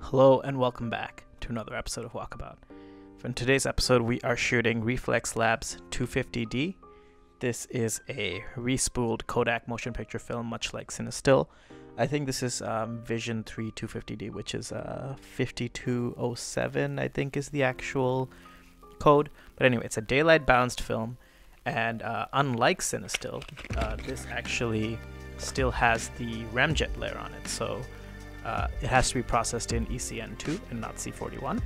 Hello and welcome back to another episode of Walkabout. For today's episode, we are shooting REFLX Lab's 250D. This is a respooled Kodak Motion Picture film, much like Cine still. I think this is Vision 3 250D, which is 5207, I think is the actual code. But anyway, it's a daylight balanced film, and unlike Cine still, this actually still has the remjet layer on it. So it has to be processed in ECN2 and not C41,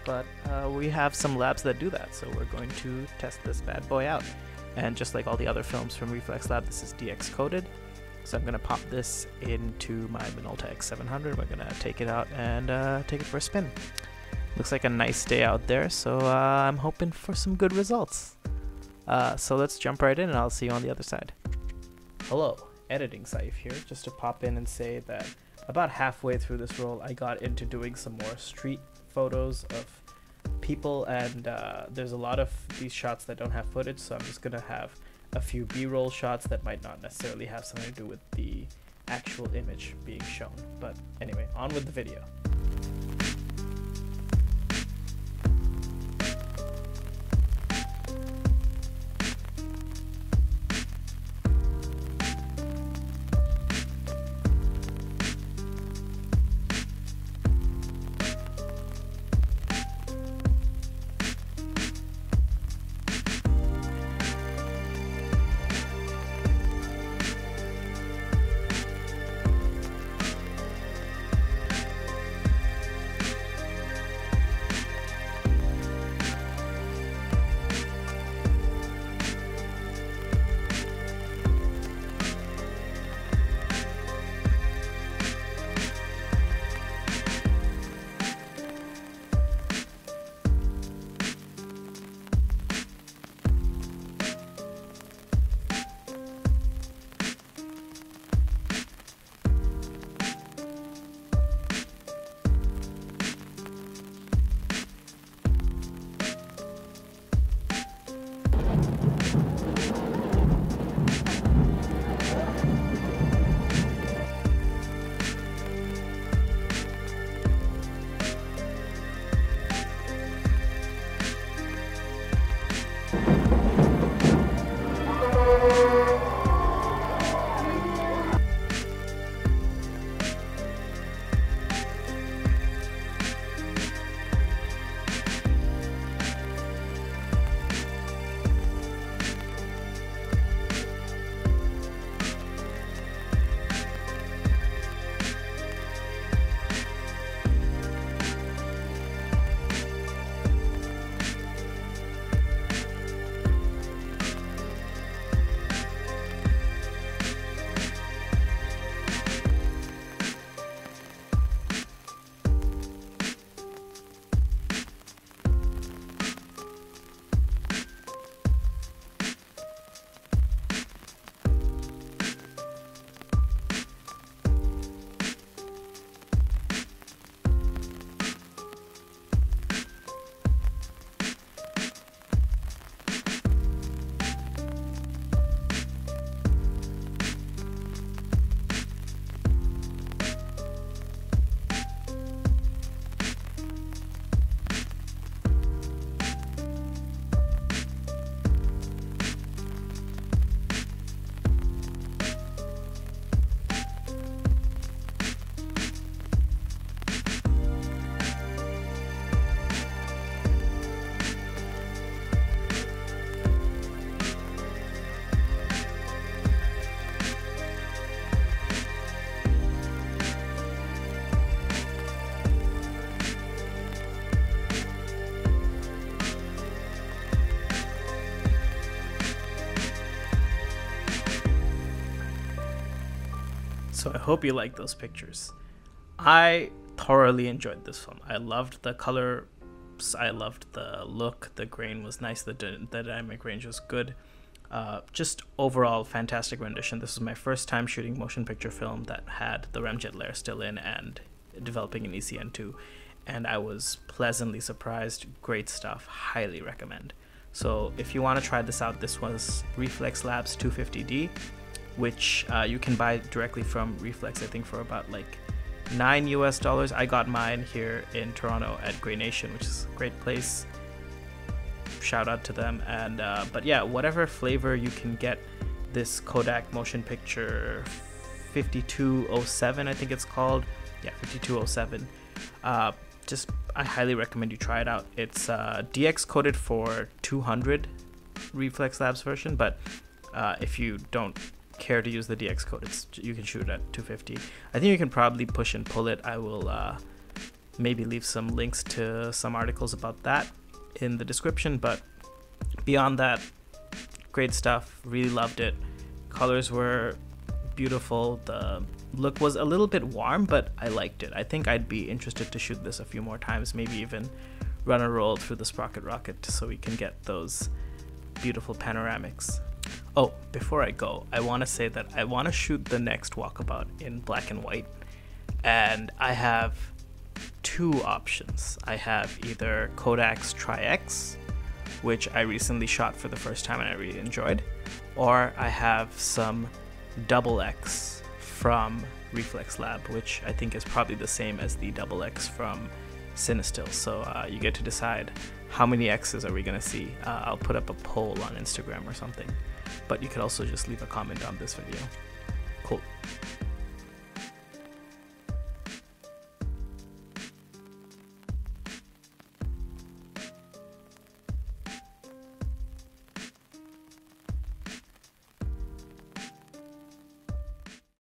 but we have some labs that do that, so we're going to test this bad boy out. And just like all the other films from REFLX Lab, this is DX coded, so I'm going to pop this into my Minolta X700. We're going to take it out and take it for a spin. Looks like a nice day out there, so I'm hoping for some good results. So let's jump right in and I'll see you on the other side. Hello, editing Saif here, just to pop in and say that about halfway through this roll, I got into doing some more street photos of people, and there's a lot of these shots that don't have footage, so I'm just gonna have a few B-roll shots that might not necessarily have something to do with the actual image being shown. But anyway, on with the video. So I hope you like those pictures. I thoroughly enjoyed this film. I loved the color, I loved the look, the grain was nice, the dynamic range was good. Just overall fantastic rendition. This was my first time shooting motion picture film that had the remjet layer still in and developing in ECN2, and I was pleasantly surprised. Great stuff, highly recommend. So if you want to try this out, this was REFLX Lab's 250D, which you can buy directly from REFLX, I think for about like $9 US. I got mine here in Toronto at Grey Nation, which is a great place. Shout out to them. And but yeah, whatever flavor you can get this Kodak Motion Picture 5207, I think it's called. Yeah, 5207. I highly recommend you try it out. It's DX coded for 200 REFLX Labs version, but if you don't care to use the DX code, you can shoot at 250. I think you can probably push and pull it. I will maybe leave some links to some articles about that in the description, but beyond that, great stuff. Really loved it. Colors were beautiful. The look was a little bit warm, but I liked it. I think I'd be interested to shoot this a few more times, maybe even run a roll through the sprocket rocket so we can get those beautiful panoramics. Oh, before I go, I want to say that I want to shoot the next Walkabout in black and white, and I have two options. I have either Kodak's Tri-X, which I recently shot for the first time and I really enjoyed, or I have some XX from REFLX Lab, which I think is probably the same as the XX from Cine still. So you get to decide how many X's are we gonna see. I'll put up a poll on Instagram or something, but you could also just leave a comment on this video. Cool.